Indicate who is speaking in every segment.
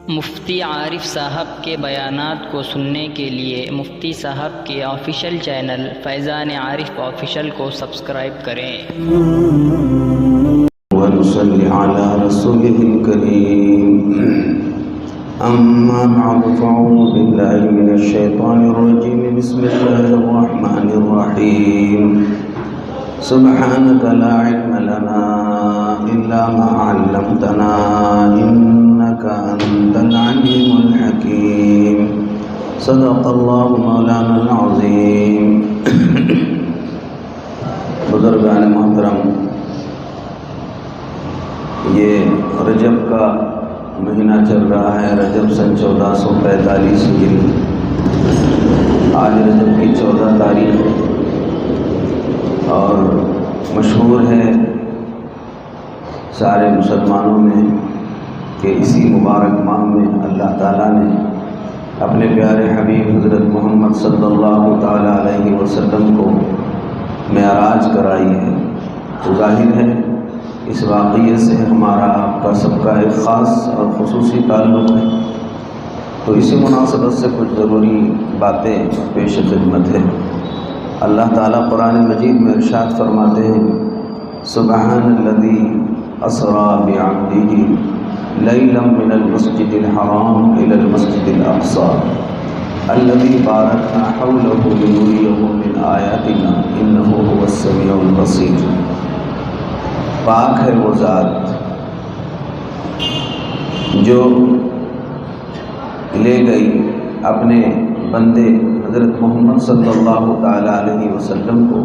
Speaker 1: مفتی عارف صاحب کے بیانات کو سننے کے لیے مفتی صاحب کے آفیشیل چینل فیضان عارف آفیشیل کو سبسکرائب کریں۔
Speaker 2: ونصلي على رسوله الكريم أما بعد فأعوذ بالله من الشيطان الرجيم بسم الله الرحمن الرحيم سبحانك لا علم لنا إلا ما علمتنا إنك أنت العليم الحكيم صدق الله مولانا العظيم۔ بزرگان محترم، یہ رجب کا مہینہ چل رہا ہے، رجب سن 1445 ہجری۔ آج رجب کی 14 تاریخ ہے اور مشہور ہے سارے مسلمانوں میں کہ اسی مبارک ماہ میں اللہ تعالیٰ نے اپنے پیارے حبیب حضرت محمد صلی اللہ تعالیٰ علیہ وسلم کو معراج کرائی ہے۔ تو ظاہر ہے اس واقعے سے ہمارا آپ کا سب کا ایک خاص اور خصوصی تعلق ہے، تو اسی مناسبت سے کچھ ضروری باتیں پیش خدمت ہے۔ اللہ تعالیٰ قرآن مجید میں ارشاد فرماتے ہیں سبحان الذی اسریٰ بعبدہ لیلا من المسجد الحرام الی المسجد الاقصی الذی بارکنا حولہ لنریہ من آیاتنا انہ هو السمیع البصیر۔ پاک ہے وہ ذات جو لے گئی اپنے بندے حضرت محمد صلی اللہ تعالیٰ علیہ وسلم کو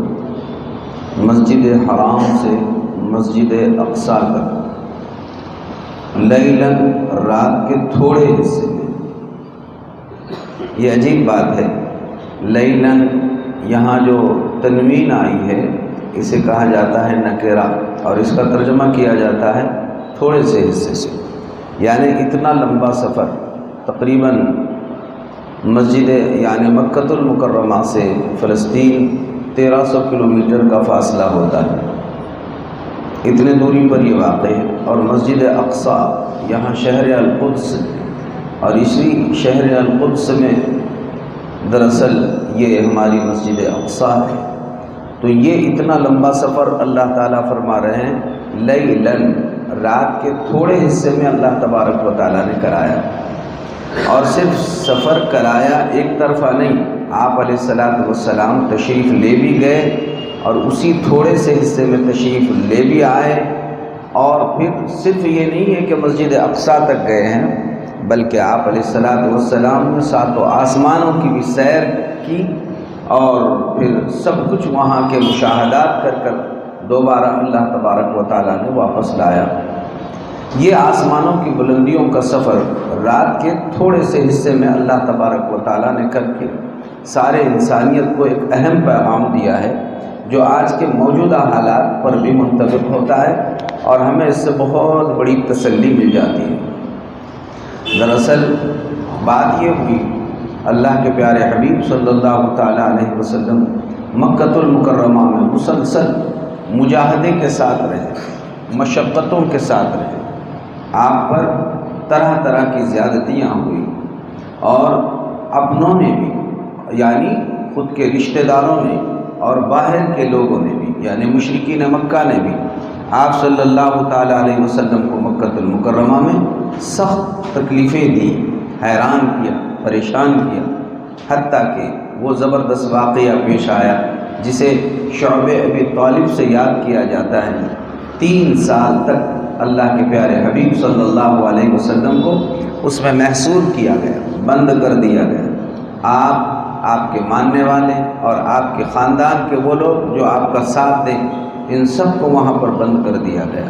Speaker 2: مسجد حرام سے مسجد اقصی تک لیلاً، رات کے تھوڑے حصے میں۔ یہ عجیب بات ہے، لیلاً یہاں جو تنوین آئی ہے اسے کہا جاتا ہے نکرہ، اور اس کا ترجمہ کیا جاتا ہے تھوڑے سے حصے سے، یعنی اتنا لمبا سفر تقریباً مسجد یعنی مکۃ المکرمہ سے فلسطین 1300 کلومیٹر کا فاصلہ ہوتا ہے، اتنے دوری پر یہ واقع ہے۔ اور مسجد اقصی یہاں شہر القدس، اور اسی شہر القدس میں دراصل یہ ہماری مسجد اقصی ہے۔ تو یہ اتنا لمبا سفر اللہ تعالیٰ فرما رہے ہیں لیلاً، رات کے تھوڑے حصے میں اللہ تبارک و تعالیٰ نے کرایا، اور صرف سفر کرایا ایک طرفہ نہیں، آپ علیہ السلام تشریف لے بھی گئے اور اسی تھوڑے سے حصے میں تشریف لے بھی آئے، اور پھر صرف یہ نہیں ہے کہ مسجد اقصی تک گئے ہیں، بلکہ آپ علیہ السلام نے 7 آسمانوں کی بھی سیر کی، اور پھر سب کچھ وہاں کے مشاہدات کر دوبارہ اللہ تبارک و تعالیٰ نے واپس لایا۔ یہ آسمانوں کی بلندیوں کا سفر رات کے تھوڑے سے حصے میں اللہ تبارک و تعالیٰ نے کر کے سارے انسانیت کو ایک اہم پیغام دیا ہے، جو آج کے موجودہ حالات پر بھی منطبق ہوتا ہے، اور ہمیں اس سے بہت بڑی تسلی مل جاتی ہے۔ دراصل بات یہ ہوئی، اللہ کے پیارے حبیب صلی اللہ تعالیٰ علیہ وسلم مکۃ المکرمہ میں مسلسل مجاہدے کے ساتھ رہے، مشقتوں کے ساتھ رہے، آپ پر طرح طرح کی زیادتیاں ہوئی، اور اپنوں نے بھی یعنی خود کے رشتہ داروں نے اور باہر کے لوگوں نے بھی یعنی مشرکین مکہ نے بھی آپ صلی اللہ تعالیٰ علیہ وسلم کو مکۃ المکرمہ میں سخت تکلیفیں دی، حیران کیا، پریشان کیا، حتیٰ کہ وہ زبردست واقعہ پیش آیا جسے شعب ابی طالب سے یاد کیا جاتا ہے۔ 3 سال تک اللہ کے پیارے حبیب صلی اللہ علیہ وسلم کو اس میں محصور کیا گیا، بند کر دیا گیا۔ آپ کے ماننے والے اور آپ کے خاندان کے وہ لوگ جو آپ کا ساتھ دیں، ان سب کو وہاں پر بند کر دیا گیا۔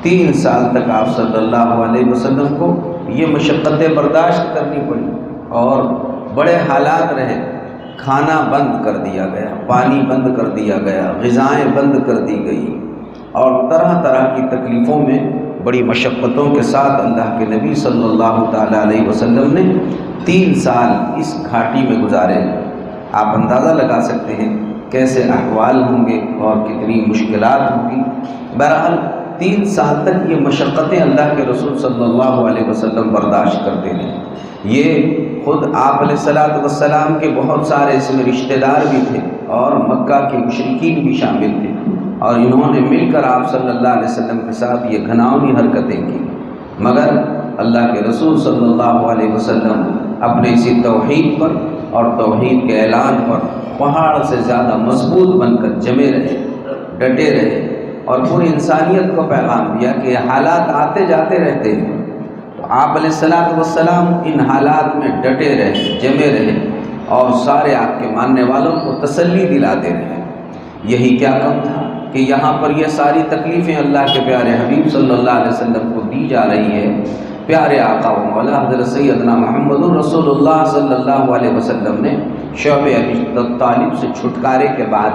Speaker 2: 3 سال تک آپ صلی اللہ علیہ وسلم کو یہ مشقتیں برداشت کرنی پڑی، اور بڑے حالات رہے، کھانا بند کر دیا گیا، پانی بند کر دیا گیا، غذائیں بند کر دی گئی، اور طرح طرح کی تکلیفوں میں بڑی مشقتوں کے ساتھ اللہ کے نبی صلی اللہ تعالیٰ علیہ وسلم نے 3 سال اس گھاٹی میں گزارے۔ آپ اندازہ لگا سکتے ہیں کیسے احوال ہوں گے اور کتنی مشکلات ہوں گی۔ بہرحال 3 سال تک یہ مشقتیں اللہ کے رسول صلی اللہ علیہ وسلم برداشت کرتے رہے۔ یہ خود آپ علیہ الصلوۃ والسلام کے بہت سارے اس میں رشتہ دار بھی تھے اور مکہ کے مشرکین بھی شامل تھے، اور انہوں نے مل کر آپ صلی اللہ علیہ وسلم کے ساتھ یہ گھناؤنی حرکتیں کی، مگر اللہ کے رسول صلی اللہ علیہ وسلم اپنے اسی توحید پر اور توحید کے اعلان پر پہاڑ سے زیادہ مضبوط بن کر جمے رہے، ڈٹے رہے، اور پوری انسانیت کو پیغام دیا کہ یہ حالات آتے جاتے رہتے ہیں، تو آپ علیہ الصلوۃ والسلام ان حالات میں ڈٹے رہے، جمے رہے، اور سارے آپ کے ماننے والوں کو تسلی دلاتے رہے۔ یہی کیا کم تھا کہ یہاں پر یہ ساری تکلیفیں اللہ کے پیارے حبیب صلی اللہ علیہ وسلم کو دی جا رہی ہے۔ پیارے آقا و مولا حضرت سیدنا محمد رسول اللہ صلی اللہ علیہ وسلم نے شعب ابی طالب سے چھٹکارے کے بعد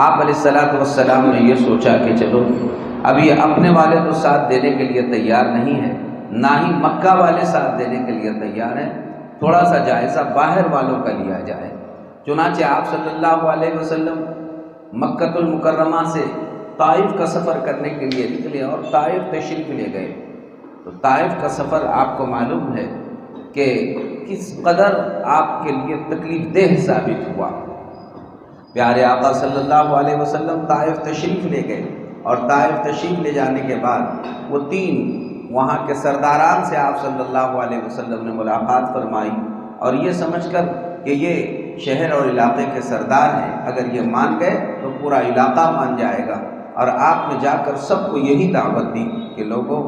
Speaker 2: آپ علیہ الصلوۃ والسلام نے یہ سوچا کہ چلو اب یہ اپنے والے تو ساتھ دینے کے لیے تیار نہیں ہے، نہ ہی مکہ والے ساتھ دینے کے لیے تیار ہیں، تھوڑا سا جائزہ باہر والوں کا لیا جائے۔ چنانچہ آپ صلی اللہ علیہ وسلم مکہ المکرمہ سے طائف کا سفر کرنے کے لیے نکلے اور طائف تشریف لے گئے۔ تو طائف کا سفر آپ کو معلوم ہے کہ کس قدر آپ کے لیے تکلیف دہ ثابت ہوا۔ پیارے آقا صلی اللہ علیہ وسلم طائف تشریف لے گئے، اور طائف تشریف لے جانے کے بعد وہ 3 وہاں کے سرداران سے آپ صلی اللہ علیہ وسلم نے ملاقات فرمائی، اور یہ سمجھ کر کہ یہ شہر اور علاقے کے سردار ہیں، اگر یہ مان گئے تو پورا علاقہ مان جائے گا، اور آپ نے جا کر سب کو یہی دعوت دی کہ لوگوں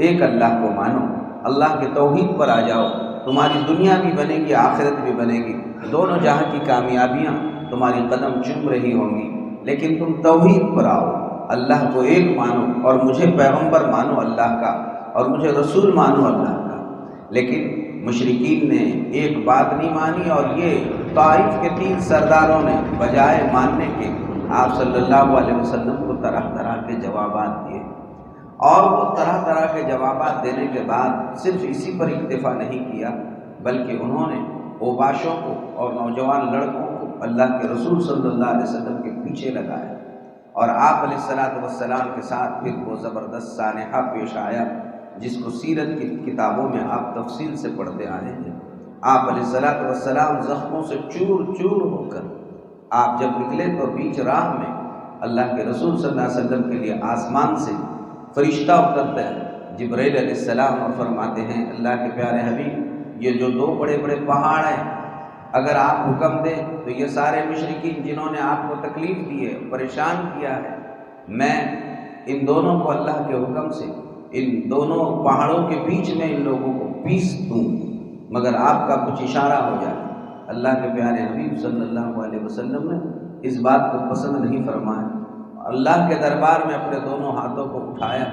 Speaker 2: ایک اللہ کو مانو، اللہ کے توحید پر آ جاؤ، تمہاری دنیا بھی بنے گی، آخرت بھی بنے گی، دونوں جہاں کی کامیابیاں تمہاری قدم چوم رہی ہوں گی، لیکن تم توحید پر آؤ، اللہ کو ایک مانو، اور مجھے پیغمبر مانو اللہ کا، اور مجھے رسول مانو اللہ کا۔ لیکن مشرکین نے ایک بات نہیں مانی، اور یہ طائف کے 3 سرداروں نے بجائے ماننے کے آپ صلی اللہ علیہ وسلم کو طرح طرح کے جوابات دیے، اور وہ طرح طرح کے جوابات دینے کے بعد صرف اسی پر اکتفا نہیں کیا، بلکہ انہوں نے اوباشوں کو اور نوجوان لڑکوں کو اللہ کے رسول صلی اللہ علیہ وسلم کے پیچھے لگایا، اور آپ علیہ الصلوۃ والسلام کے ساتھ پھر وہ زبردست سانحہ پیش آیا جس کو سیرت کی کتابوں میں آپ تفصیل سے پڑھتے آئے ہیں۔ آپ علیہ الصلوۃ والسلام زخموں سے چور چور ہو کر آپ جب نکلے تو بیچ راہ میں اللہ کے رسول صلی اللہ علیہ وسلم کے لیے آسمان سے فرشتہ اترتا ہے جبرائیل علیہ السلام، اور فرماتے ہیں اللہ کے پیارے حبیب یہ جو 2 بڑے بڑے پہاڑ ہیں، اگر آپ حکم دیں تو یہ سارے مشرکین جنہوں نے آپ کو تکلیف دی ہے، پریشان کیا ہے، میں ان دونوں کو اللہ کے حکم سے ان دونوں پہاڑوں کے بیچ میں ان لوگوں کو پیس دوں، مگر آپ کا کچھ اشارہ ہو جائے۔ اللہ کے پیارے حبیب صلی اللہ علیہ وسلم نے اس بات کو پسند نہیں فرمایا، اللہ کے دربار میں اپنے دونوں ہاتھوں کو اٹھایا۔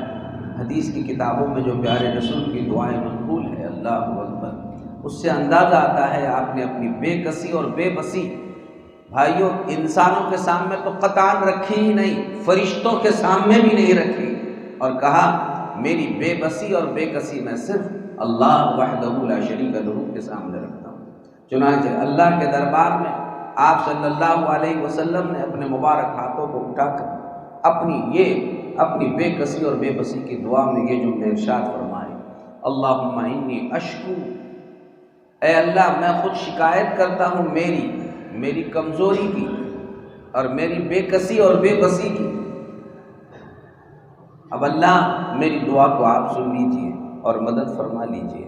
Speaker 2: حدیث کی کتابوں میں جو پیارے رسول کی دعائیں منقول ہے اللہ اکبر، اس سے اندازہ آتا ہے آپ نے اپنی بے کسی اور بے بسی بھائیوں انسانوں کے سامنے تو قطعاً رکھی ہی نہیں، فرشتوں کے سامنے بھی نہیں رکھی، اور کہا میری بے بسی اور بے کسی میں صرف اللہ وحدہ لا شریک لہ کے سامنے رکھتا ہوں۔ چنانچہ اللہ کے دربار میں آپ صلی اللہ علیہ وسلم نے اپنے مبارک ہاتھوں کو اٹھا کر اپنی بے کسی اور بے بسی کی دعا میں یہ جملے ارشاد فرمائے، اللہم انی اشکو، اے اللہ میں خود شکایت کرتا ہوں میری کمزوری کی اور میری بے کسی اور بے بسی کی، اب اللہ میری دعا کو آپ سن لیجئے اور مدد فرما لیجئے۔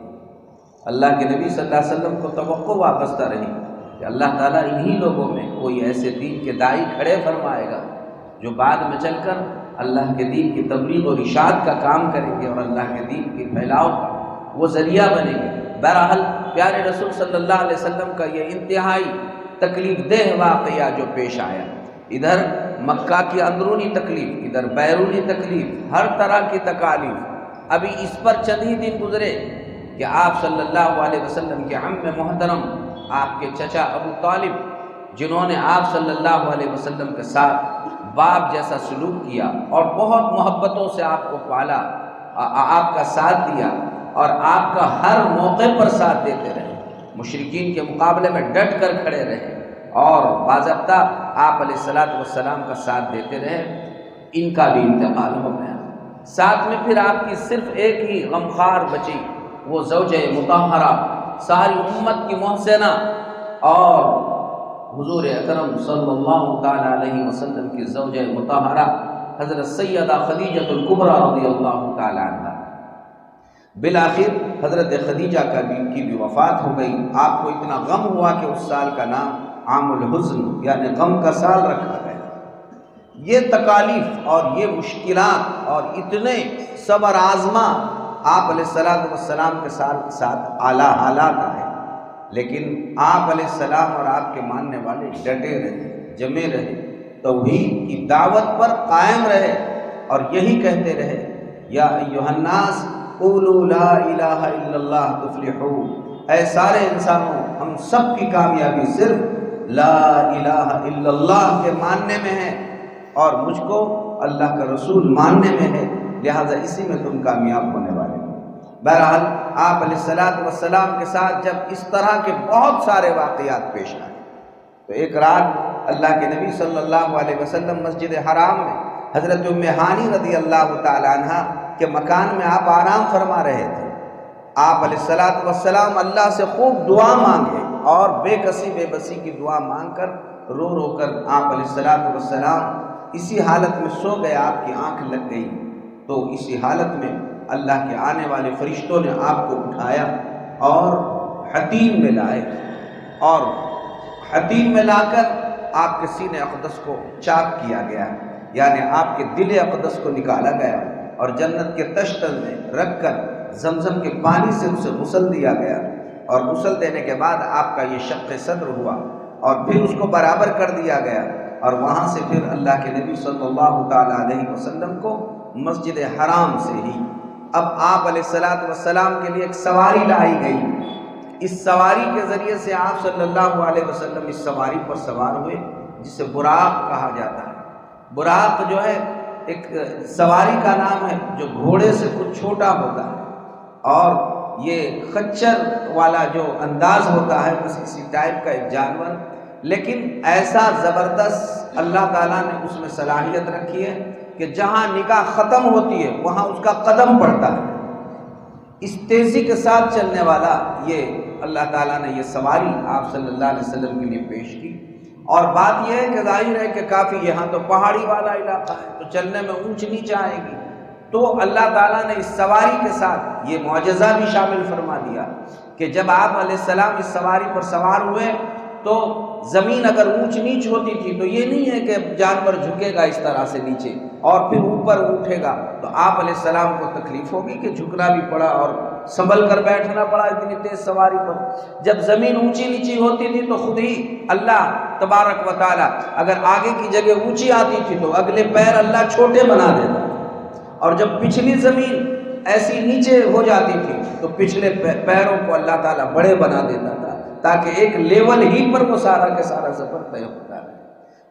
Speaker 2: اللہ کے نبی صلی اللہ علیہ وسلم کو توقع وابستہ رہی کہ اللہ تعالیٰ انہی لوگوں میں کوئی ایسے دین کے داعی کھڑے فرمائے گا جو بعد میں چل کر اللہ کے دین کی تبلیغ اور ارشاد کا کام کریں گے اور اللہ کے دین کے پھیلاؤ کا وہ ذریعہ بنیں گے۔ بہرحال پیارے رسول صلی اللہ علیہ وسلم کا یہ انتہائی تکلیف دہ واقعہ جو پیش آیا، ادھر مکہ کی اندرونی تکلیف، ادھر بیرونی تکلیف، ہر طرح کی تکالیف، ابھی اس پر چند ہی دن گزرے کہ آپ صلی اللہ علیہ وسلم کے عم محترم، آپ کے چچا ابو طالب، جنہوں نے آپ صلی اللہ علیہ وسلم کے ساتھ باپ جیسا سلوک کیا اور بہت محبتوں سے آپ کو پالا، آپ کا ساتھ دیا اور آپ کا ہر موقع پر ساتھ دیتے رہے، مشرکین کے مقابلے میں ڈٹ کر کھڑے رہے اور باضابطہ آپ علیہ الصلوۃ والسلام کا ساتھ دیتے رہے، ان کا بھی انتقال ہو گیا۔ ساتھ میں پھر آپ کی صرف ایک ہی غمخوار بچی، وہ زوجہ مطہرہ، ساری امت کی محسنہ اور حضور اکرم صلی اللہ تعالی علیہ وسلم کی زوجہ مطہرہ حضرت سیدہ خدیجہ الکبریٰ رضی اللہ تعالی عنہ۔ بالآخر حضرت خدیجہ کی بھی وفات ہو گئی۔ آپ کو اتنا غم ہوا کہ اس سال کا نام عام الحزن یعنی غم کا سال رکھا گیا۔ یہ تکالیف اور یہ مشکلات اور اتنے صبر آزما آپ علیہ السلام کے ساتھ اعلیٰ حالات آئے، لیکن آپ علیہ السلام اور آپ کے ماننے والے ڈٹے رہے، جمے رہے، توحید کی دعوت پر قائم رہے اور یہی کہتے رہے، یا ایھا الناس قولوا لا الہ الا اللہ تفلحوا، اے سارے انسانوں ہم سب کی کامیابی صرف لا الہ الا اللہ کے ماننے میں ہے اور مجھ کو اللہ کا رسول ماننے میں ہے، لہذا اسی میں تم کامیاب ہونے والے ہو۔ بہرحال آپ علیہ السلام کے ساتھ جب اس طرح کے بہت سارے واقعات پیش آئے تو ایک رات اللہ کے نبی صلی اللہ علیہ وسلم مسجد حرام میں حضرت ام ہانی رضی اللہ تعالی عنہ کے مکان میں آپ آرام فرما رہے تھے۔ آپ علیہ السلام اللہ سے خوب دعا مانگے اور بے کسی بے بسی کی دعا مانگ کر رو رو کر آپ علیہ السلام اسی حالت میں سو گئے، آپ کی آنکھ لگ گئی، تو اسی حالت میں اللہ کے آنے والے فرشتوں نے آپ کو اٹھایا اور حتیم میں لائے، اور حتیم میں لا کر آپ کے سینے اقدس کو چاک کیا گیا، یعنی آپ کے دل اقدس کو نکالا گیا اور جنت کے تشتل میں رکھ کر زمزم کے پانی سے اسے غسل دیا گیا، اور غسل دینے کے بعد آپ کا یہ شق صدر ہوا اور پھر اس کو برابر کر دیا گیا، اور وہاں سے پھر اللہ کے نبی صلی اللہ تعالی علیہ وسلم کو مسجد حرام سے ہی اب آپ علیہ السلام کے لیے ایک سواری لائی گئی۔ اس سواری کے ذریعے سے آپ صلی اللہ علیہ وسلم اس سواری پر سوار ہوئے، جسے براق کہا جاتا ہے۔ براق جو ہے ایک سواری کا نام ہے جو گھوڑے سے کچھ چھوٹا ہوتا ہے، اور یہ خچر والا جو انداز ہوتا ہے بس اسی ٹائپ کا ایک جانور، لیکن ایسا زبردست اللہ تعالیٰ نے اس میں صلاحیت رکھی ہے کہ جہاں نگاہ ختم ہوتی ہے وہاں اس کا قدم پڑتا ہے۔ اس تیزی کے ساتھ چلنے والا یہ اللہ تعالیٰ نے یہ سواری آپ صلی اللہ علیہ وسلم کے لیے پیش کی، اور بات یہ ہے کہ ظاہر ہے کہ کافی یہاں تو پہاڑی والا علاقہ ہے تو چلنے میں اونچ نیچ آئے گی، تو اللہ تعالیٰ نے اس سواری کے ساتھ یہ معجزہ بھی شامل فرما دیا کہ جب آپ علیہ السلام اس سواری پر سوار ہوئے تو زمین اگر اونچ نیچ ہوتی تھی تو یہ نہیں ہے کہ جانور جھکے گا اس طرح سے نیچے اور پھر اوپر اٹھے گا، تو آپ علیہ السلام کو تکلیف ہوگی کہ جھکنا بھی پڑا اور سنبھل کر بیٹھنا پڑا اتنی تیز سواری پر۔ جب زمین اونچی نیچی ہوتی تھی تو خود ہی اللہ تبارک و تعالی اگر آگے کی جگہ اونچی آتی تھی تو اگلے پیر اللہ چھوٹے بنا دیتا، اور جب پچھلی زمین ایسی نیچے ہو جاتی تھی تو پچھلے پیروں کو اللہ تعالیٰ بڑے بنا دیتا تھا تاکہ ایک لیول ہی پر وہ سارا کا سارا سفر طے ہوتا ہے۔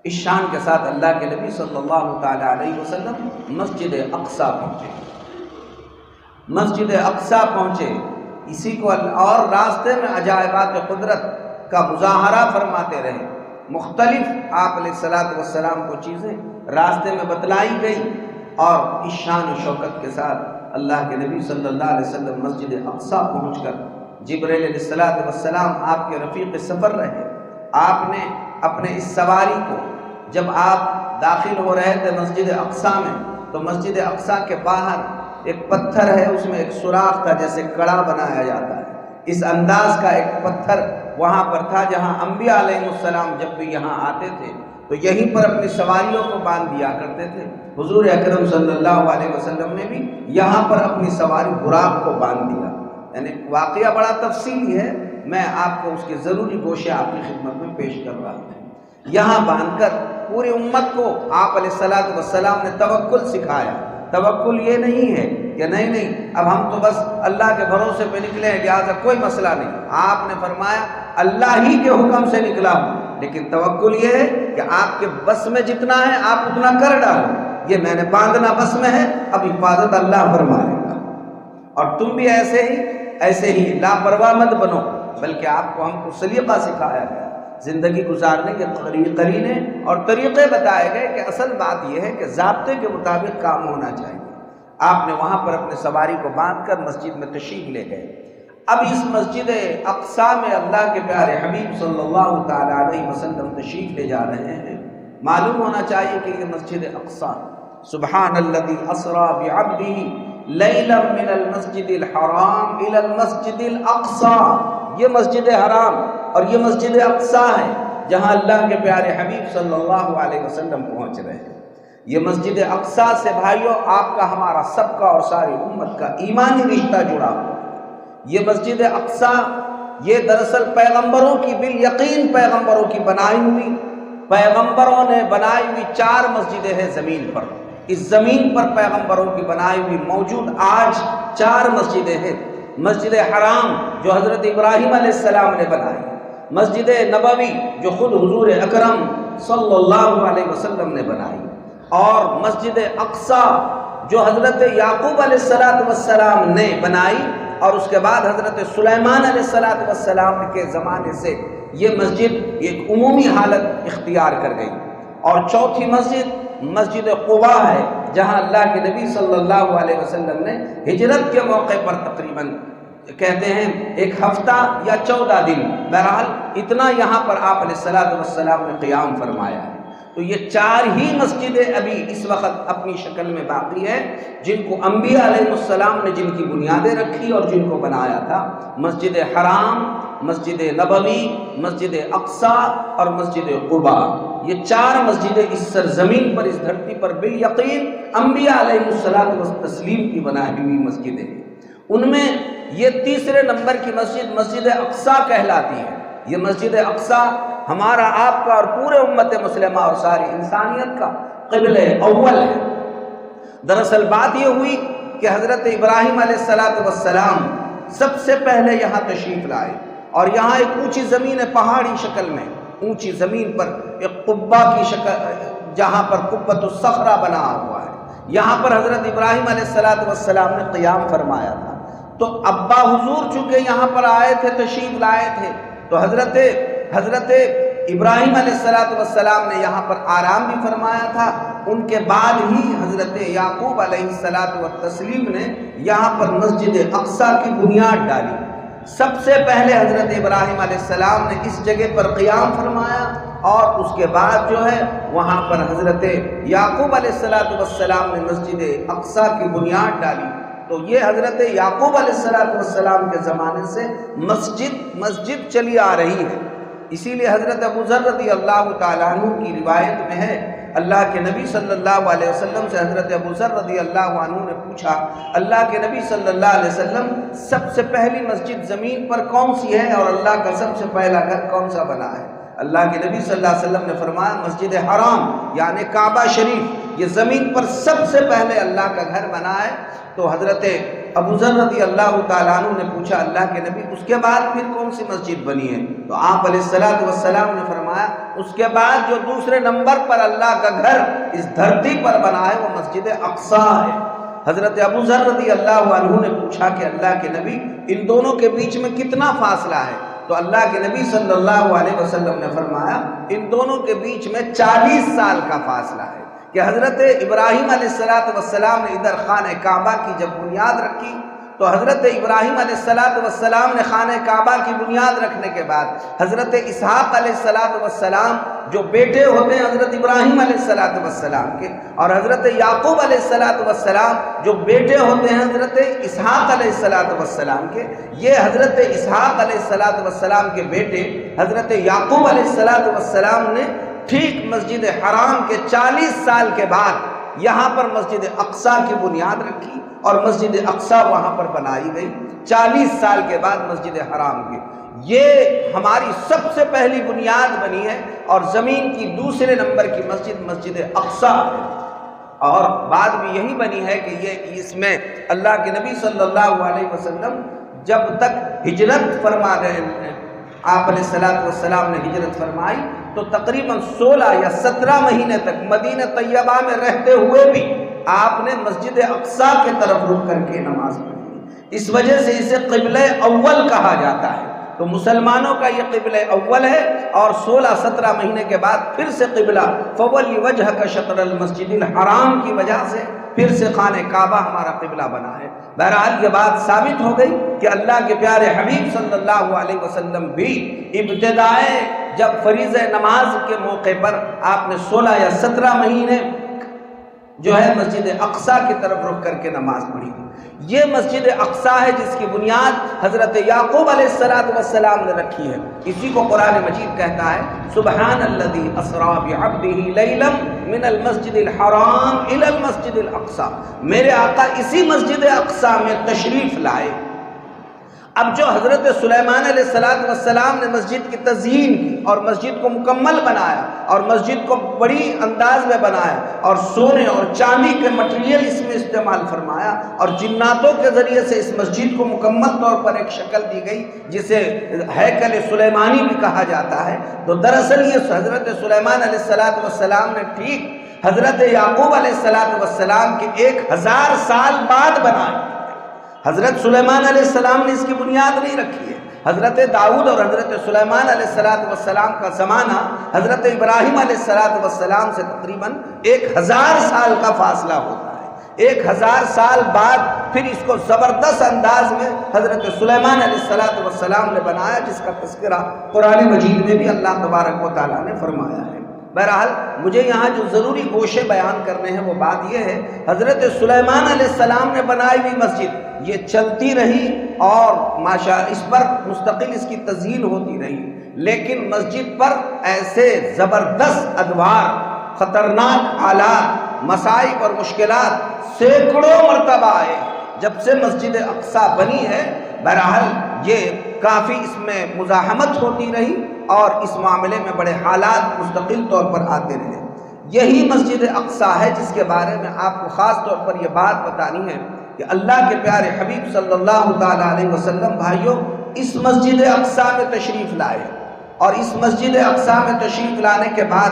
Speaker 2: اس شان کے ساتھ اللہ کے نبی صلی اللہ تعالی علیہ وسلم مسجد اقصیٰ پہنچے، مسجد اقصیٰ پہنچے، اسی کو اور راستے میں عجائبات قدرت کا مظاہرہ فرماتے رہے۔ مختلف آپ علیہ السلام کو چیزیں راستے میں بتلائی گئی، اور اس شان و شوکت کے ساتھ اللہ کے نبی صلی اللہ علیہ وسلم مسجد اقصیٰ پہنچ کر جبرائیل علیہ السلام آپ کے رفیق سفر رہے۔ آپ نے اپنے اس سواری کو جب آپ داخل ہو رہے تھے مسجد اقصیٰ میں تو مسجد اقصیٰ کے باہر ایک پتھر ہے، اس میں ایک سوراخ تھا جیسے کڑا بنایا جاتا ہے، اس انداز کا ایک پتھر وہاں پر تھا جہاں انبیاء علیہ السلام جب بھی یہاں آتے تھے تو یہیں پر اپنی سواریوں کو باندھ دیا کرتے تھے۔ حضور اکرم صلی اللہ علیہ وسلم نے بھی یہاں پر اپنی سواری براق کو باندھ دیا، یعنی واقعہ بڑا تفصیلی ہے، میں آپ کو اس کے ضروری گوشے آپ کی خدمت میں پیش کر رہا ہوں۔ یہاں باندھ کر پوری امت کو آپ علیہ السلام نے توکل سکھایا۔ توکل یہ نہیں ہے کہ نہیں اب ہم تو بس اللہ کے بھروسے پہ نکلے ہیں لہٰذا کوئی مسئلہ نہیں، آپ نے فرمایا اللہ ہی کے حکم سے نکلا ہوں، لیکن توکل یہ ہے کہ آپ کے بس میں جتنا ہے آپ اتنا کر ڈالو، یہ میں نے باندھنا بس میں ہے، اب حفاظت اللہ فرمائے گا۔ اور تم بھی ایسے ہی لاپرواہ مت بنو، بلکہ آپ کو ہم کو سلیقہ سکھایا گیا، زندگی گزارنے کے قرینے اور طریقے بتائے گئے کہ اصل بات یہ ہے کہ ضابطے کے مطابق کام ہونا چاہیے۔ آپ نے وہاں پر اپنے سواری کو باندھ کر مسجد میں تشریف لے گئے۔ اب اس مسجد اقصیٰ میں اللہ کے پیارے حبیب صلی اللہ تعالی علیہ وسلم تشریف لے جا رہے ہیں۔ معلوم ہونا چاہیے کہ یہ مسجد اقصیٰ، سبحان الذی اسریٰ بعبدہ لیلا من المسجد الحرام الی المسجد الاقصیٰ، یہ مسجد حرام اور یہ مسجد اقصیٰ ہے جہاں اللہ کے پیارے حبیب صلی اللہ علیہ وسلم پہنچ رہے ہیں۔ یہ مسجد اقصیٰ سے بھائیوں آپ کا، ہمارا سب کا اور ساری امت کا ایمانی رشتہ جڑا ہوا ہے۔ یہ مسجد اقصیٰ یہ دراصل پیغمبروں کی، بالیقین پیغمبروں کی بنائی ہوئی، پیغمبروں نے بنائی ہوئی 4 مسجدیں ہیں زمین پر۔ اس زمین پر پیغمبروں کی بنائی ہوئی موجود آج 4 مسجدیں ہیں۔ مسجد حرام جو حضرت ابراہیم علیہ السلام نے بنائی، مسجد نبوی جو خود حضور اکرم صلی اللہ علیہ وسلم نے بنائی، اور مسجد اقصیٰ جو حضرت یعقوب علیہ السلام نے بنائی، اور اس کے بعد حضرت سلیمان علیہ السلام کے زمانے سے یہ مسجد ایک عمومی حالت اختیار کر گئی۔ اور چوتھی مسجد مسجد قباء ہے، جہاں اللہ کے نبی صلی اللہ علیہ وسلم نے ہجرت کے موقع پر تقریباً کہتے ہیں 1 ہفتہ یا 14 دن، بہرحال اتنا یہاں پر آپ علیہ السلام نے قیام فرمایا ہے۔ تو یہ 4 ہی مسجدیں ابھی اس وقت اپنی شکل میں باقی ہیں، جن کو انبیاء علیہ السلام نے جن کی بنیادیں رکھی اور جن کو بنایا تھا۔ مسجد حرام، مسجد نبوی، مسجد اقصیٰ اور مسجد قباء، یہ 4 مسجدیں اس سرزمین پر، اس دھرتی پر بالیقین انبیاء علیہ السلام کی بنائی ہوئی مسجدیں ہیں۔ ان میں یہ تیسرے نمبر کی مسجد مسجد اقصیٰ کہلاتی ہے۔ یہ مسجد اقصیٰ ہمارا، آپ کا اور پورے امت مسلمہ اور ساری انسانیت کا قبلہ اول ہے۔ دراصل بات یہ ہوئی کہ حضرت ابراہیم علیہ السلام سب سے پہلے یہاں تشریف لائے، اور یہاں ایک اونچی زمین ہے، پہاڑی شکل میں اونچی زمین پر ایک قبہ کی شکل، جہاں پر قبۃ الصخرہ بنا ہوا ہے، یہاں پر حضرت ابراہیم علیہ السلام نے قیام فرمایا تھا۔ تو ابا حضور چونکہ یہاں پر آئے تھے، تشریف لائے تھے، تو حضرت ابراہیم علیہ السلام نے یہاں پر آرام بھی فرمایا تھا۔ ان کے بعد ہی حضرت یعقوب علیہ السلام نے یہاں پر مسجد اقصیٰ کی بنیاد ڈالی۔ سب سے پہلے حضرت ابراہیم علیہ السلام نے اس جگہ پر قیام فرمایا، اور اس کے بعد جو ہے وہاں پر حضرت یعقوب علیہ السلام نے مسجد اقصیٰ کی بنیاد ڈالی۔ تو یہ حضرت یعقوب علیہ السلام کے زمانے سے مسجد چلی آ رہی ہے۔ اسی لیے حضرت ابو ذر رضی اللہ تعالیٰ عنہ کی روایت میں ہے، اللہ کے نبی صلی اللہ علیہ وسلم سے حضرت ابو ذر رضی اللہ عنہ نے پوچھا، اللہ کے نبی صلی اللہ علیہ وسلم سب سے پہلی مسجد زمین پر کون سی ہے، اور اللہ کا سب سے پہلا گھر کون سا بنا ہے؟ اللہ کے نبی صلی اللہ علیہ وسلم نے فرمایا مسجد حرام یعنی کعبہ شریف، یہ زمین پر سب سے پہلے اللہ کا گھر بنا ہے۔ تو حضرت ابو ذر رضی اللہ تعالیٰ عنہ نے پوچھا اللہ کے نبی اس کے بعد پھر کون سی مسجد بنی ہے؟ تو آپ علیہ السلام نے فرمایا اس کے بعد جو دوسرے نمبر پر اللہ کا گھر اس دھرتی پر بنا ہے وہ مسجد اقصیٰ ہے۔ حضرت ابو ذر رضی اللہ عنہ نے پوچھا کہ اللہ کے نبی ان دونوں کے بیچ میں کتنا فاصلہ ہے؟ تو اللہ کے نبی صلی اللہ علیہ وسلم نے فرمایا ان دونوں کے بیچ میں 40 سال کا فاصلہ ہے، کہ حضرت ابراہیم علیہ السلام نے ادھر خانہ کعبہ کی جب بنیاد رکھی، تو حضرت ابراہیم علیہ السلام نے خانہ کعبہ کی بنیاد رکھنے کے بعد حضرت اسحاق علیہ السلام جو بیٹے ہوتے ہیں حضرت ابراہیم علیہ السلام کے، اور حضرت یعقوب علیہ السلام جو بیٹے ہوتے ہیں حضرت اسحاق علیہ السلام کے، یہ حضرت اسحاق علیہ السلام کے بیٹے حضرت یعقوب علیہ السلام نے ٹھیک مسجد حرام کے 40 سال کے بعد یہاں پر مسجد اقصیٰ کی بنیاد رکھی، اور مسجد اقصیٰ وہاں پر بنائی گئی 40 سال کے بعد مسجد حرام کے۔ یہ ہماری سب سے پہلی بنیاد بنی ہے، اور زمین کی دوسرے نمبر کی مسجد اقصیٰ ہے، اور بعد بھی یہی بنی ہے کہ یہ اس میں اللہ کے نبی صلی اللہ علیہ وسلم جب تک ہجرت فرما گئے، آپ علیہ السلام نے ہجرت فرمائی تو تقریباً 16 یا 17 مہینے تک مدینہ طیبہ میں رہتے ہوئے بھی آپ نے مسجد اقصیٰ کے طرف رخ کر کے نماز پڑھی۔ اس وجہ سے اسے قبلہ اول کہا جاتا ہے۔ تو مسلمانوں کا یہ قبلہ اول ہے، اور 16-17 مہینے کے بعد پھر سے قبلہ فولی وجہ کا شطر المسجد الحرام کی وجہ سے پھر سے خانہ کعبہ ہمارا قبلہ بنا ہے۔ بہرحال یہ بات ثابت ہو گئی کہ اللہ کے پیارے حبیب صلی اللہ علیہ وسلم بھی ابتدائے جب فریضہ نماز کے موقع پر آپ نے 16 یا 17 مہینے جو ہے مسجد اقصیٰ کی طرف رخ کر کے نماز پڑھی۔ یہ مسجد اقصیٰ ہے جس کی بنیاد حضرت یعقوب علیہ السلام نے رکھی ہے۔ اسی کو قرآن مجید کہتا ہے سبحان الذی اسریٰ بعبدہ لیلا من المسجد الحرام الی المسجد الاقصیٰ، میرے آقا اسی مسجد اقصیٰ میں تشریف لائے۔ اب جو حضرت سلیمان علیہ السلام نے مسجد کی تزئین کی اور مسجد کو مکمل بنایا اور مسجد کو بڑی انداز میں بنایا اور سونے اور چاندی کے مٹیریل اس میں استعمال فرمایا اور جناتوں کے ذریعے سے اس مسجد کو مکمل طور پر ایک شکل دی گئی جسے ہیکل سلیمانی بھی کہا جاتا ہے، تو دراصل یہ حضرت سلیمان علیہ السلام نے ٹھیک حضرت یعقوب علیہ السلام کے 1000 سال بعد بنائی۔ حضرت سلیمان علیہ السلام نے اس کی بنیاد نہیں رکھی ہے۔ حضرت داؤد اور حضرت سلیمان علیہ السلام کا زمانہ حضرت ابراہیم علیہ السلام سے تقریباً 1000 سال کا فاصلہ ہوتا ہے۔ 1000 سال بعد پھر اس کو زبردست انداز میں حضرت سلیمان علیہ السلام نے بنایا، جس کا تذکرہ قرآن مجید میں بھی اللہ تبارک و تعالیٰ نے فرمایا ہے۔ بہرحال مجھے یہاں جو ضروری گوشے بیان کرنے ہیں وہ بات یہ ہے، حضرت سلیمان علیہ السلام نے بنائی ہوئی مسجد یہ چلتی رہی اور اس پر مستقل اس کی تزئین ہوتی رہی، لیکن مسجد پر ایسے زبردست ادوار، خطرناک حالات، مصائب اور مشکلات سینکڑوں مرتبہ آئے جب سے مسجد اقصیٰ بنی ہے۔ بہرحال یہ کافی اس میں مزاحمت ہوتی رہی اور اس معاملے میں بڑے حالات مستقل طور پر آتے رہے۔ یہی مسجد اقصیٰ ہے جس کے بارے میں آپ کو خاص طور پر یہ بات بتانی ہے کہ اللہ کے پیارے حبیب صلی اللہ تعالیٰ علیہ وسلم بھائیوں اس مسجد اقصیٰ میں تشریف لائے، اور اس مسجد اقصیٰ میں تشریف لانے کے بعد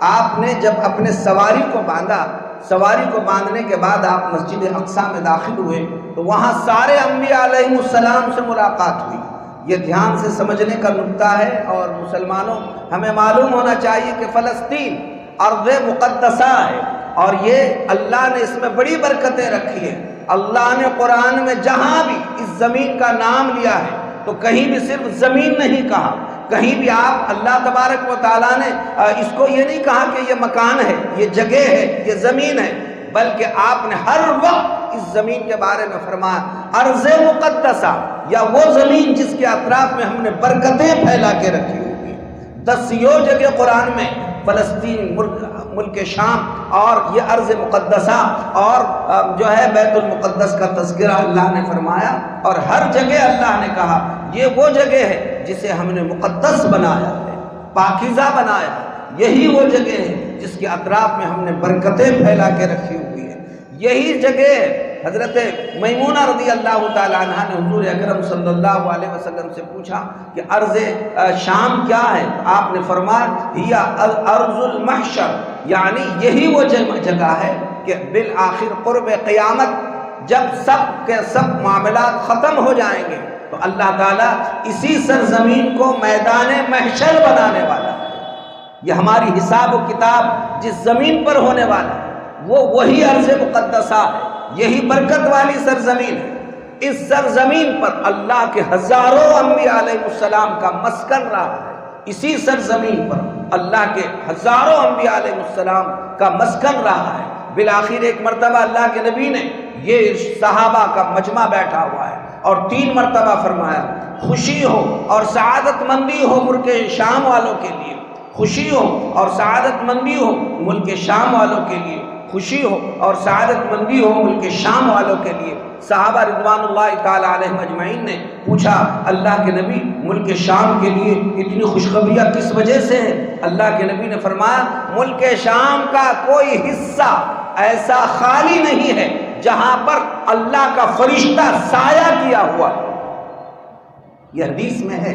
Speaker 2: آپ نے جب اپنے سواری کو باندھا، سواری کو باندھنے کے بعد آپ مسجد اقصیٰ میں داخل ہوئے تو وہاں سارے انبیاء علیہ السلام سے ملاقات ہوئی۔ یہ دھیان سے سمجھنے کا نکتہ ہے، اور مسلمانوں ہمیں معلوم ہونا چاہیے کہ فلسطین ارض مقدسہ ہے اور یہ اللہ نے اس میں بڑی برکتیں رکھی ہیں۔ اللہ نے قرآن میں جہاں بھی اس زمین کا نام لیا ہے تو کہیں بھی صرف زمین نہیں کہا، کہیں بھی آپ اللہ تبارک و تعالیٰ نے اس کو یہ نہیں کہا کہ یہ مکان ہے، یہ جگہ ہے، یہ زمین ہے، بلکہ آپ نے ہر وقت اس زمین کے بارے میں فرمایا ارض مقدسہ، یا وہ زمین جس کے اطراف میں ہم نے برکتیں پھیلا کے رکھی ہوئی۔ 10 جگہ قرآن میں فلسطین، ملک شام اور یہ ارض مقدسہ اور جو ہے بیت المقدس کا تذکرہ اللہ نے فرمایا، اور ہر جگہ اللہ نے کہا یہ وہ جگہ ہے جسے ہم نے مقدس بنایا ہے، پاکیزہ بنایا ہے، یہی وہ جگہ ہے جس کے اطراف میں ہم نے برکتیں پھیلا کے رکھی ہوئی ہے، یہی جگہ حضرت میمونہ رضی اللہ تعالیٰ عنہ نے حضور اکرم صلی اللہ علیہ وسلم سے پوچھا کہ ارض شام کیا ہے؟ آپ نے فرمایا ہی ارض المحشر، یعنی یہی وہ جگہ ہے کہ بالآخر قرب قیامت جب سب کے سب معاملات ختم ہو جائیں گے تو اللہ تعالیٰ اسی سرزمین کو میدان محشر بنانے والا ہے۔ یہ ہماری حساب و کتاب جس زمین پر ہونے والا ہے وہ وہی ارض مقدسہ ہے، یہی برکت والی سرزمین ہے۔ اس سرزمین پر اللہ کے ہزاروں انبیاء علیہ السلام کا مسکن رہا ہے، اسی سرزمین پر اللہ کے ہزاروں انبیاء علیہ السلام کا مسکن رہا ہے۔ بالآخر ایک مرتبہ اللہ کے نبی نے یہ صحابہ کا مجمع بیٹھا ہوا ہے اور 3 مرتبہ فرمایا خوشی ہو اور سعادت مندی ہو ملک شام والوں کے لیے، خوشی ہو اور سعادت مندی ہو ملک شام والوں کے لیے، خوشی ہو اور سعادت مندی ہو ملک شام والوں کے لیے۔ صحابہ رضوان اللہ تعالیٰ علیہم اجمعین نے پوچھا اللہ کے نبی ملک شام کے لیے اتنی خوشخبریاں کس وجہ سے ہیں؟ اللہ کے نبی نے فرمایا ملک شام کا کوئی حصہ ایسا خالی نہیں ہے جہاں پر اللہ کا فرشتہ سایہ کیا ہوا ہے۔ یہ حدیث میں ہے،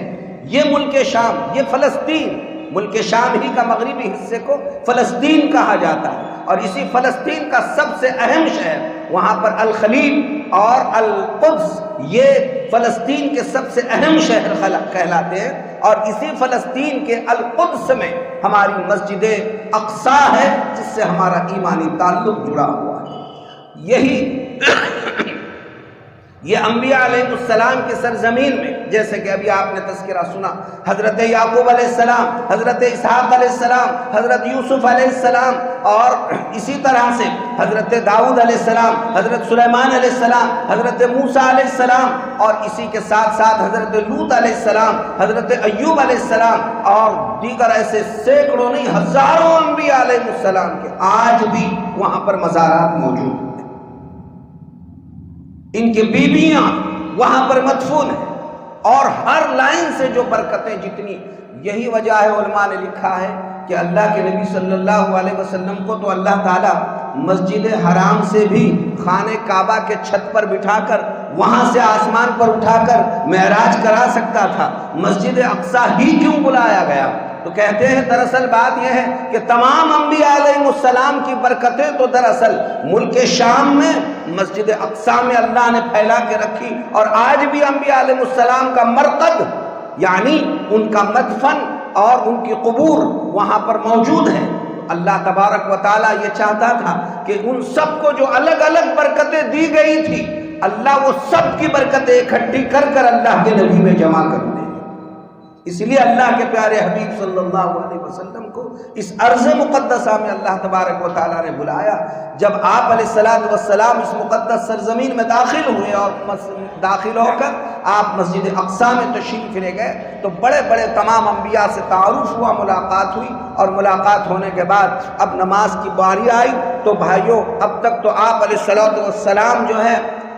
Speaker 2: یہ ملک شام، یہ فلسطین، ملک شام ہی کا مغربی حصے کو فلسطین کہا جاتا ہے، اور اسی فلسطین کا سب سے اہم شہر وہاں پر الخلیل اور القدس، یہ فلسطین کے سب سے اہم شہر کہلاتے ہیں، اور اسی فلسطین کے القدس میں ہماری مسجد اقصیٰ ہے جس سے ہمارا ایمانی تعلق جڑا ہوا ہے۔ یہی یہ انبیاء علیہ السلام کی سرزمین میں، جیسے کہ ابھی آپ نے تذکرہ سنا، حضرت یعقوب علیہ السلام، حضرت اسحاق علیہ السلام، حضرت یوسف علیہ السلام، اور اسی طرح سے حضرت داؤد علیہ السلام، حضرت سلیمان علیہ السلام، حضرت موسیٰ علیہ السلام، اور اسی کے ساتھ ساتھ حضرت لوط علیہ السلام، حضرت ایوب علیہ السلام، اور دیگر ایسے سینکڑوں نہیں ہزاروں انبیاء علیہ السلام کے آج بھی وہاں پر مزارات موجود ہیں، ان کی بیویاں وہاں پر مدفون ہیں، اور ہر لائن سے جو برکتیں جتنی، یہی وجہ ہے علماء نے لکھا ہے کہ اللہ کے نبی صلی اللہ علیہ وسلم کو تو اللہ تعالیٰ مسجد حرام سے بھی خانہ کعبہ کے چھت پر بٹھا کر وہاں سے آسمان پر اٹھا کر معراج کرا سکتا تھا، مسجد اقصیٰ ہی کیوں بلایا گیا؟ تو کہتے ہیں دراصل بات یہ ہے کہ تمام انبیاء علیہ السلام کی برکتیں تو دراصل ملک شام میں مسجد اقصیٰ میں اللہ نے پھیلا کے رکھی، اور آج بھی انبیاء علیہ السلام کا مرقد یعنی ان کا مدفن اور ان کی قبور وہاں پر موجود ہے۔ اللہ تبارک و تعالیٰ یہ چاہتا تھا کہ ان سب کو جو الگ الگ برکتیں دی گئی تھی، اللہ وہ سب کی برکتیں اکٹھی کر کر اللہ کے نبی میں جمع کر دے۔ اس لیے اللہ کے پیارے حبیب صلی اللہ علیہ وسلم کو اس ارض مقدسہ میں اللہ تبارک و تعالیٰ نے بلایا۔ جب آپ علیہ السلام اس مقدس سرزمین میں داخل ہوئے اور داخل ہو کر آپ مسجد اقصیٰ میں تشریف لے گئے تو بڑے بڑے تمام انبیاء سے تعارف ہوا، ملاقات ہوئی، اور ملاقات ہونے کے بعد اب نماز کی باری آئی تو بھائیوں اب تک تو آپ علیہ السلام جو ہے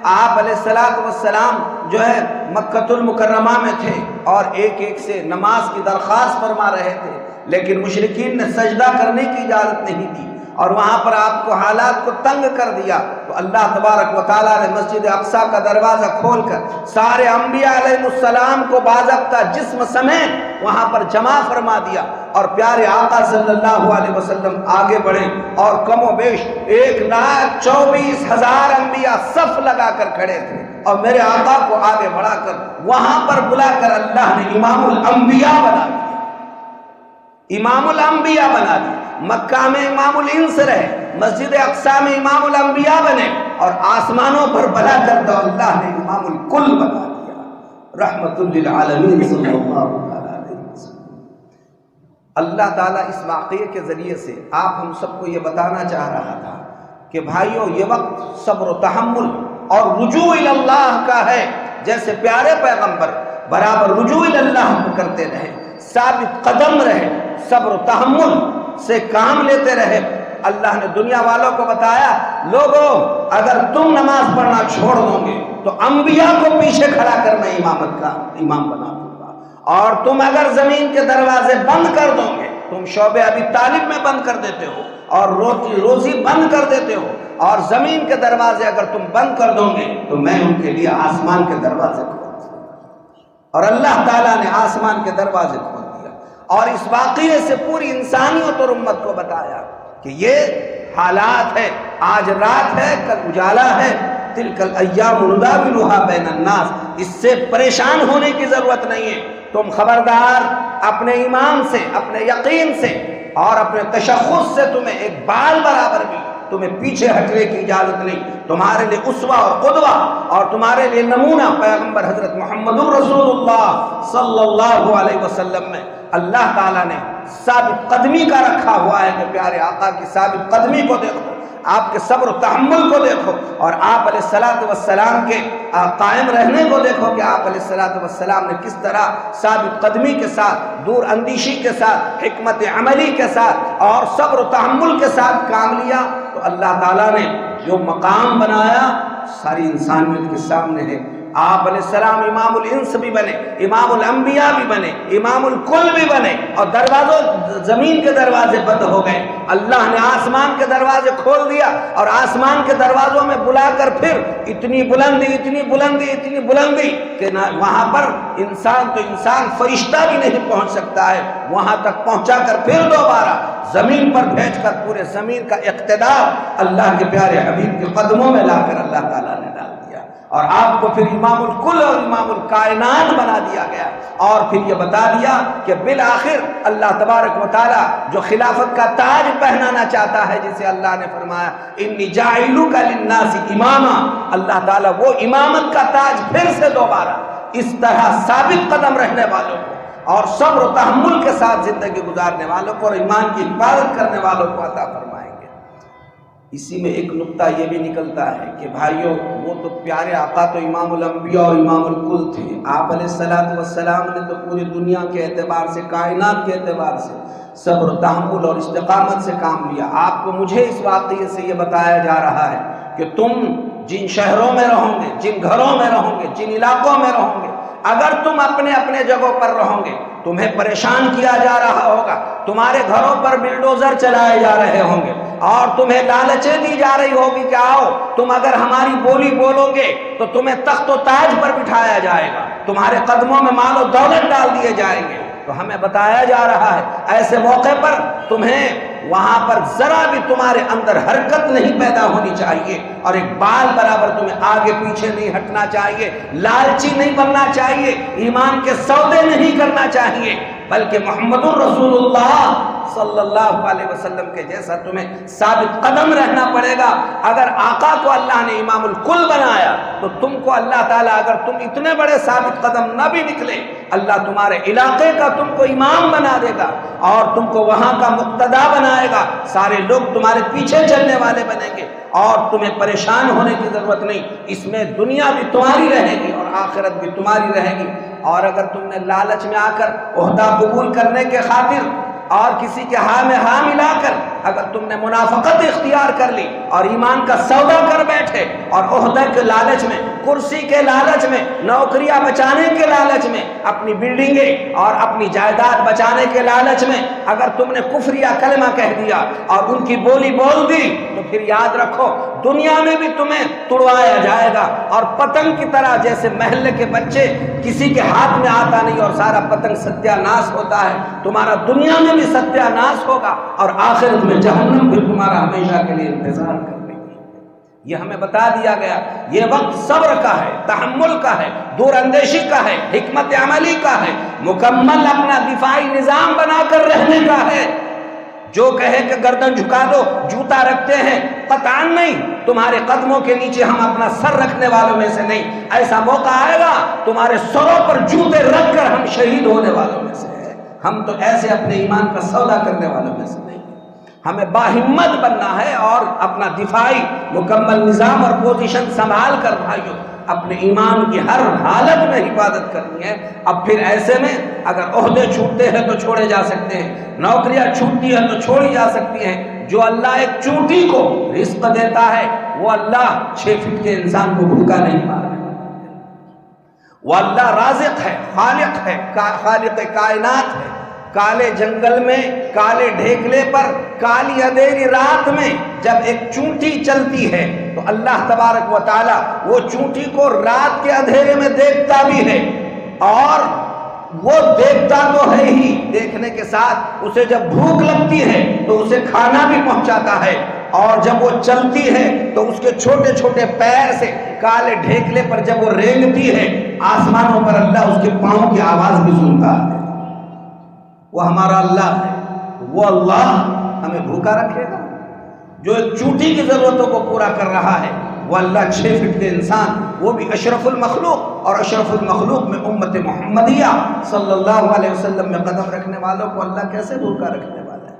Speaker 2: آپ علیہ السلام جو ہے مکۃ المکرمہ میں تھے اور ایک ایک سے نماز کی درخواست فرما رہے تھے، لیکن مشرکین نے سجدہ کرنے کی اجازت نہیں دی اور وہاں پر آپ کو حالات کو تنگ کر دیا۔ تو اللہ تبارک و تعالیٰ نے مسجد اقصیٰ کا دروازہ کھول کر سارے انبیاء علیہ السلام کو باضابطہ جسم سمیت وہاں پر جمع فرما دیا، اور پیارے آقا صلی اللہ علیہ وسلم آگے بڑھے اور کم و بیش 1,24,000 انبیاء صف لگا کر کھڑے تھے، اور میرے آقا کو آگے بڑھا کر وہاں پر بلا کر اللہ نے امام الانبیاء بنا دیا، امام الانبیاء بنا دیا۔ مکہ میں امام الانس رہے، مسجد اقصیٰ میں امام الانبیاء بنے، اور آسمانوں پر بلا کر تو اللہ نے امام الکل بنا دیا، رحمت للعالمین صلی اللہ علیہ وسلم۔ اللہ تعالیٰ اس واقعے کے ذریعے سے آپ ہم سب کو یہ بتانا چاہ رہا تھا کہ بھائیوں یہ وقت صبر و تحمل اور رجوع اللہ کا ہے، جیسے پیارے پیغمبر برابر رجوع اللہ کرتے رہے، ثابت قدم رہے، صبر و تحمل سے کام لیتے رہے۔ اللہ نے دنیا والوں کو بتایا، لوگوں اگر تم نماز پڑھنا چھوڑ دو گے تو انبیاء کو پیچھے کھڑا کر میں امامت کا امام بنا دوں گا، اور تم اگر زمین کے دروازے بند کر دو گے، تم شعبہ ابی طالب میں بند کر دیتے ہو اور روزی بند کر دیتے ہو، اور زمین کے دروازے اگر تم بند کر دو گے تو میں ان کے لیے آسمان کے دروازے کھول دوں گا۔ اور اللہ تعالیٰ نے آسمان کے دروازے کھول دیا، اور اس واقعے سے پوری انسانیت اور امت کو بتایا کہ یہ حالات ہے، آج رات ہے کل اجالا ہے، تلک الایام نداولها بین الناس، اس سے پریشان ہونے کی ضرورت نہیں ہے۔ تم خبردار اپنے ایمان سے، اپنے یقین سے اور اپنے تشخص سے تمہیں ایک بال برابر بھی تمہیں پیچھے ہٹنے کی اجازت نہیں۔ تمہارے لیے اسوہ اور قدوہ اور تمہارے لیے نمونہ پیغمبر حضرت محمد رسول اللہ صلی اللہ علیہ وسلم میں اللہ تعالیٰ نے ثابت قدمی کا رکھا ہوا ہے کہ پیارے آقا کی ثابت قدمی کو دیکھو، آپ کے صبر و تحمل کو دیکھو، اور آپ علیہ السلام کے قائم رہنے کو دیکھو کہ آپ علیہ السلام نے کس طرح ثابت قدمی کے ساتھ، دور اندیشی کے ساتھ، حکمت عملی کے ساتھ اور صبر و تحمل کے ساتھ کام لیا۔ تو اللہ تعالیٰ نے جو مقام بنایا ساری انسانیت کے سامنے ہے۔ آپ علیہ السلام امام الانس بھی بنے، امام الانبیاء بھی بنے، امام الکل بھی بنے، اور زمین کے دروازے بند ہو گئے۔ اللہ نے آسمان کے دروازے کھول دیا، اور آسمان کے دروازوں میں بلا کر پھر اتنی بلندی اتنی بلندی اتنی بلندی کہ وہاں پر انسان فرشتہ بھی نہیں پہنچ سکتا ہے، وہاں تک پہنچا کر پھر دوبارہ زمین پر بھیج کر پورے زمین کا اقتدار اللہ کے پیارے حبیب کے قدموں میں لا کر اللہ تعالیٰ نے ڈال دیا۔ اور آپ کو پھر امام الکل اور امام الکائنات بنا دیا گیا، اور پھر یہ بتا دیا کہ بالآخر اللہ تبارک و تعالیٰ جو خلافت کا تاج پہنانا چاہتا ہے، جسے اللہ نے فرمایا انی جاعلک للناس اماما، اللہ تعالیٰ وہ امامت کا تاج پھر سے دوبارہ اس طرح ثابت قدم رہنے والوں کو اور صبر و تحمل کے ساتھ زندگی گزارنے والوں کو اور ایمان کی حفاظت کرنے والوں کو عطا فرمائیں گے۔ اسی میں ایک نقطہ یہ بھی نکلتا ہے کہ بھائیوں، وہ تو پیارے آقا تو امام الانبیاء اور امام الکل تھے، آپ علیہ السلام نے تو پوری دنیا کے اعتبار سے، کائنات کے اعتبار سے صبر و تحمل اور استقامت سے کام لیا۔ آپ کو مجھے اس واقعے سے یہ بتایا جا رہا ہے کہ تم جن شہروں میں رہو گے، جن گھروں میں رہو گے، جن علاقوں میں رہو گے، اگر تم اپنے اپنے جگہوں پر رہو گے، تمہیں پریشان کیا جا رہا ہوگا، تمہارے گھروں پر بلڈوزر چلائے جا رہے ہوں گے، اور تمہیں لالچیں دی جا رہی ہوگی کہ آؤ تم اگر ہماری بولی بولو گے تو تمہیں تخت و تاج پر بٹھایا جائے گا، تمہارے قدموں میں مال و دولت ڈال دیے جائیں گے۔ تو ہمیں بتایا جا رہا ہے ایسے موقع پر تمہیں وہاں پر ذرا بھی تمہارے اندر حرکت نہیں پیدا ہونی چاہیے، اور ایک بال برابر تمہیں آگے پیچھے نہیں ہٹنا چاہیے، لالچی نہیں بننا چاہیے، ایمان کے سودے نہیں کرنا چاہیے، بلکہ محمد الرسول اللہ صلی اللہ علیہ وسلم کے جیسا تمہیں ثابت قدم رہنا پڑے گا۔ اگر آقا کو اللہ نے امام الکل بنایا تو تم کو اللہ تعالیٰ، اگر تم اتنے بڑے ثابت قدم نہ بھی نکلے، اللہ تمہارے علاقے کا تم کو امام بنا دے گا اور تم کو وہاں کا مقتدا بنائے گا، سارے لوگ تمہارے پیچھے چلنے والے بنیں گے اور تمہیں پریشان ہونے کی ضرورت نہیں۔ اس میں دنیا بھی تمہاری رہے گی اور آخرت بھی تمہاری رہے گی۔ اور اگر تم نے لالچ میں آ کر عہدہ قبول کرنے کے خاطر اور کسی کے ہاں میں ہاں ملا کر اگر تم نے منافقت اختیار کر لی اور ایمان کا سودا کر بیٹھے اور عہدے کے لالچ میں، کرسی کے لالچ میں، نوکریاں بچانے کے لالچ میں، اپنی بلڈنگیں اور اپنی جائیداد بچانے کے لالچ میں اگر تم نے کفر یا کلمہ کہہ دیا اور ان کی بولی بول دی، تو پھر یاد رکھو دنیا میں بھی تمہیں تڑوایا جائے گا، اور پتنگ کی طرح جیسے محلے کے بچے کسی کے ہاتھ میں آتا نہیں اور سارا پتنگ ستیہ ناش ہوتا ہے، تمہارا دنیا میں بھی ستیہ ناش ہوگا اور آخرت میں جہنم بھی تمہارا ہمیشہ کے لیے انتظار کر رہی ہے۔ یہ ہمیں بتا دیا گیا، یہ وقت صبر کا ہے، تحمل کا ہے، دور اندیشی کا ہے، حکمت عملی کا ہے، مکمل اپنا دفاعی نظام بنا کر رہنے کا ہے۔ جو کہے کہ گردن جھکا دو، جوتا رکھتے ہیں، قطعاً نہیں، تمہارے قدموں کے نیچے ہم اپنا سر رکھنے والوں میں سے نہیں، ایسا موقع آئے گا تمہارے سروں پر جوتے رکھ کر ہم شہید ہونے والوں میں سے ہیں۔ ہم تو ایسے اپنے ایمان کا سودا کرنے والوں میں سے نہیں۔ ہمیں باہمت بننا ہے اور اپنا دفاعی مکمل نظام اور پوزیشن سنبھال کر بھائیوں اپنے ایمان کی ہر حالت میں حفاظت کرنی ہے۔ اب پھر ایسے میں اگر عہدے چھوٹتے ہیں تو چھوڑے جا سکتے ہیں، نوکریاں چھوٹتی ہیں تو چھوڑی جا سکتی ہیں، جو اللہ ایک چونٹی کو رزق دیتا ہے وہ اللہ 6 فٹ کے انسان کو بھوکا نہیں مارا، وہ اللہ رازق ہے، خالق ہے، خالق کائنات ہے۔ کالے جنگل میں، کالے ڈھیکلے پر، کالی اندھیری رات میں جب ایک چونٹی چلتی ہے تو اللہ تبارک و تعالی وہ چونٹی کو رات کے اندھیرے میں دیکھتا بھی ہے، اور وہ دیکھتا تو ہے ہی، دیکھنے کے ساتھ اسے جب بھوک لگتی ہے تو اسے کھانا بھی پہنچاتا ہے، اور جب وہ چلتی ہے تو اس کے چھوٹے چھوٹے پیر سے کالے ڈھیکلے پر جب وہ رینگتی ہے، آسمانوں پر اللہ اس کے پاؤں کی آواز بھی سنتا ہے۔ وہ ہمارا اللہ ہے، وہ اللہ ہمیں بھوکا رکھے گا؟ جو ایک چونٹی کی ضرورتوں کو پورا کر رہا ہے وہ اللہ 6 فٹ کے انسان، وہ بھی اشرف المخلوق، اور اشرف المخلوق میں امت محمدیہ صلی اللہ علیہ وسلم میں قدم رکھنے والوں کو اللہ کیسے بھوکا رکھنے والا ہے؟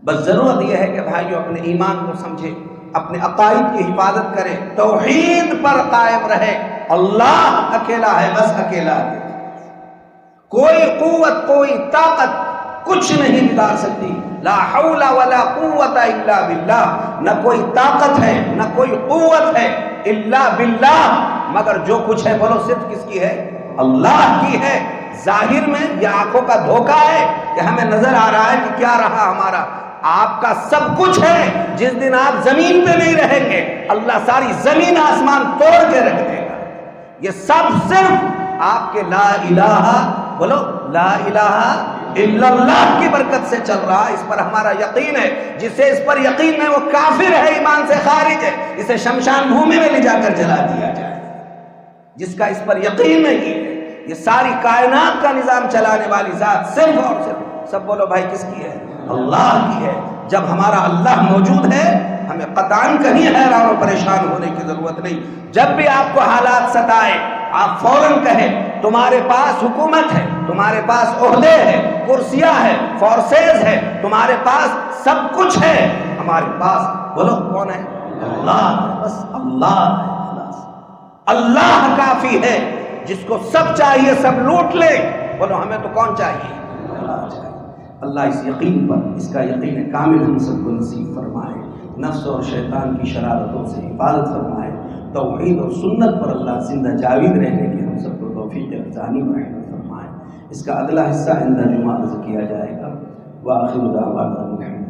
Speaker 2: بس ضرورت یہ ہے کہ بھائیو اپنے ایمان کو سمجھے، اپنے عقائد کی حفاظت کرے، توحید پر قائم رہے، اللہ اکیلا ہے، بس اکیلا ہے، کوئی قوت، کوئی طاقت کچھ نہیں بگاڑ سکتی، لا حول ولا قوت الا باللہ، نہ کوئی طاقت ہے نہ کوئی قوت ہے الا باللہ، مگر جو کچھ ہے بولو صرف کس کی ہے؟ اللہ کی ہے۔ ظاہر میں یہ آنکھوں کا دھوکہ ہے کہ ہمیں نظر آ رہا ہے کہ کیا رہا ہمارا، آپ کا سب کچھ ہے۔ جس دن آپ زمین پہ نہیں رہیں گے اللہ ساری زمین آسمان توڑ کے رکھ دے گا۔ یہ سب صرف آپ کے لا الہ، بولو لا الہ الا اللہ کی برکت سے چل رہا ہے، اس پر ہمارا یقین ہے۔ جسے اس پر یقین ہے وہ کافر ہے، ایمان سے خارج ہے، اسے شمشان بھومی میں لے جا کر جلا دیا جائے۔ جس کا اس پر یقین نہیں ہے یہ ساری کائنات کا نظام چلانے والی ذات صرف اور صرف، سب بولو بھائی کس کی ہے؟ اللہ کی ہے۔ جب ہمارا اللہ موجود ہے ہمیں قطعاً کہیں حیران و پریشان ہونے کی ضرورت نہیں۔ جب بھی آپ کو حالات ستائے آپ فوراً کہیں تمہارے پاس حکومت ہے، تمہارے پاس عہدے ہیں، کرسیاں ہیں، فورسز ہے، تمہارے پاس سب کچھ ہے، ہمارے پاس بولو کون ہے؟ اللہ ہے، بس اللہ ہے، اللہ کافی ہے۔ جس کو سب چاہیے سب لوٹ لے، بولو ہمیں تو کون چاہیے؟ اللہ چاہیے۔ اللہ اس یقین پر، اس کا یقین کامل ہم سب کو نصیب فرمائے، نفس اور شیطان کی شرارتوں سے حفاظت فرمائے، توحید اور سنت پر اللہ زندہ جاوید رہنے کی ہم سب کو توفیق ارزانی و رحمت فرمائے۔ اس کا اگلا حصہ آئندہ جمعہ عرض کیا جائے گا۔ وآخر دعوانا الحمد